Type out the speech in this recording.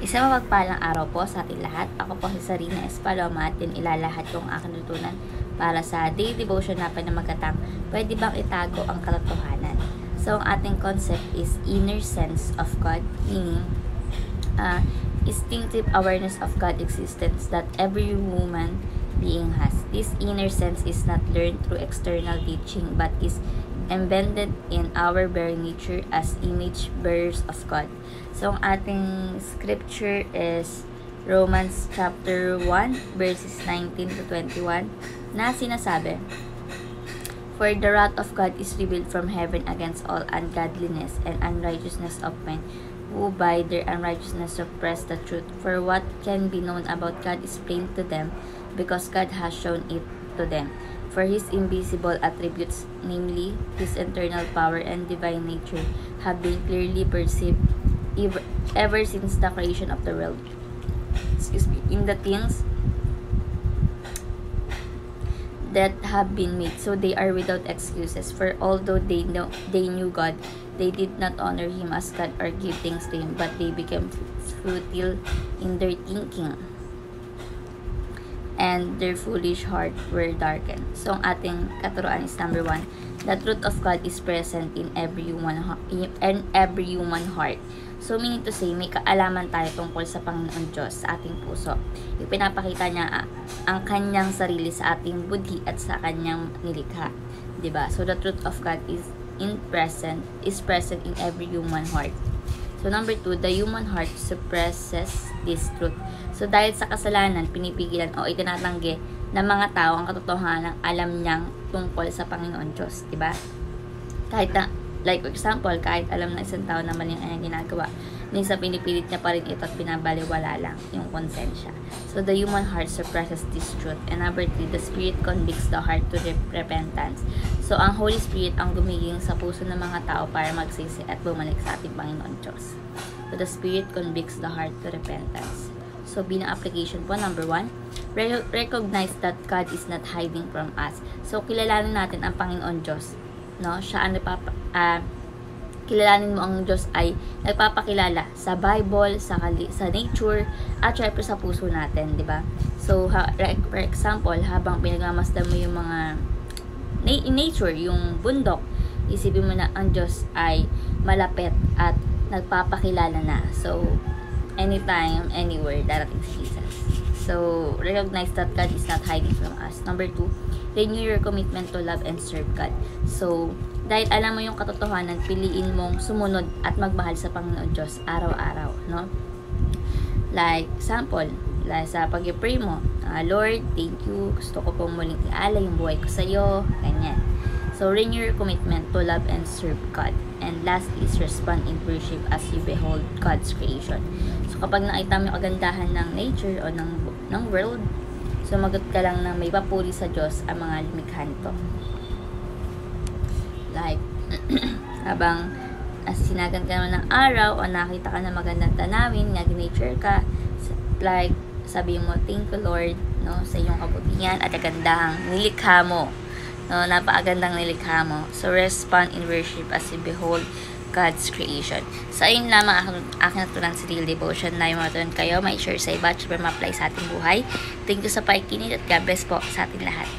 Isang mapagpalang araw po sa ating lahat. Ako po si Sarina Espaloma at din ilalahad kong aking lutunan para sa daily devotion natin na magkatang pwede bang itago ang katotohanan. So, ang ating concept is inner sense of God, meaning instinctive awareness of God's existence that every human being has. This inner sense is not learned through external teaching but is embedded in our very nature as image bearers of God. So, ang ating scripture is Romans chapter 1 verses 19 to 21 na sinasabi, "For the wrath of God is revealed from heaven against all ungodliness and unrighteousness of men, who by their unrighteousness suppress the truth. For what can be known about God is plain to them, because God has shown it to them. For His invisible attributes, namely His eternal power and divine nature, have been clearly perceived ever since the creation of the world. In the things that have been made, so they are without excuses. For although they knew God, they did not honor Him as God or give thanks to Him, but they became futile in their thinking, and their foolish heart were darkened." So, ang ating katuruan is number 1, the truth of God is present in every human heart. So, meaning to say, may kaalaman tayo tungkol sa Panginoon Diyos sa ating puso. Ipinapakita niya ang kanyang sarili sa ating budhi at sa kanyang nilikha. Diba? So, the truth of God is present in every human heart. So, number 2, the human heart suppresses this truth. So, dahil sa kasalanan, pinipigilan o itinatanggi ng mga tao ang katotohanan ng alam niyang tungkol sa Panginoon Diyos. Diba? Kahit na, like for example, kahit alam ng isang tao na mali ang kanyang ginagawa, minsan pinipilit niya pa rin ito at binabaliwala lang yung konsensya. So, the human heart suppresses this truth. And number 3, the Spirit convicts the heart to repentance. So, ang Holy Spirit ang gumiging sa puso ng mga tao para magsisi at bumalik sa ating Panginoon Diyos. So, the Spirit convicts the heart to repentance. So, bilang application po, number 1, recognize that God is not hiding from us. So, kilalanin natin ang Panginoon Diyos. No? Siya ang kilalanin mo ang Diyos ay nagpapakilala sa Bible, sa nature, at syempre sa puso natin, di ba? So, for example, habang pinagmamasdan mo yung mga nature, yung bundok, isipin mo na ang Diyos ay malapit at nagpapakilala na. So, anytime, anywhere, darating si Jesus. So, recognize that God is not hiding from us. Number 2, renew your commitment to love and serve God. So, dahil alam mo yung katotohanan, piliin mong sumunod at magmahal sa Panginoon Diyos araw-araw, no? Like, example, like sa pag-pray mo, Lord, thank you, gusto ko pong muling ialay yung buhay ko sa iyo, ganyan. So, renew your commitment to love and serve God. And lastly is respond in worship as you behold God's creation. So, kapag nakita mo yung kagandahan ng nature o ng world, sumagot ka lang na may papuri sa Diyos ang mga lumikha nito. Like, habang sinagan ka naman ng araw o nakita ka na magandang tanawin, nag-nature ka, like, sabi mo, thank you Lord, no, sa iyong kabutihan at kagandahang nilikha mo. No, napakagandang nilikha mo. So, respond in worship as you behold God's creation. So, ayun lamang aking natulang sa daily devotion na yung matunan kayo. May share sa iba at super ma-apply sa ating buhay. Thank you sa pakikinig at God bless po sa ating lahat.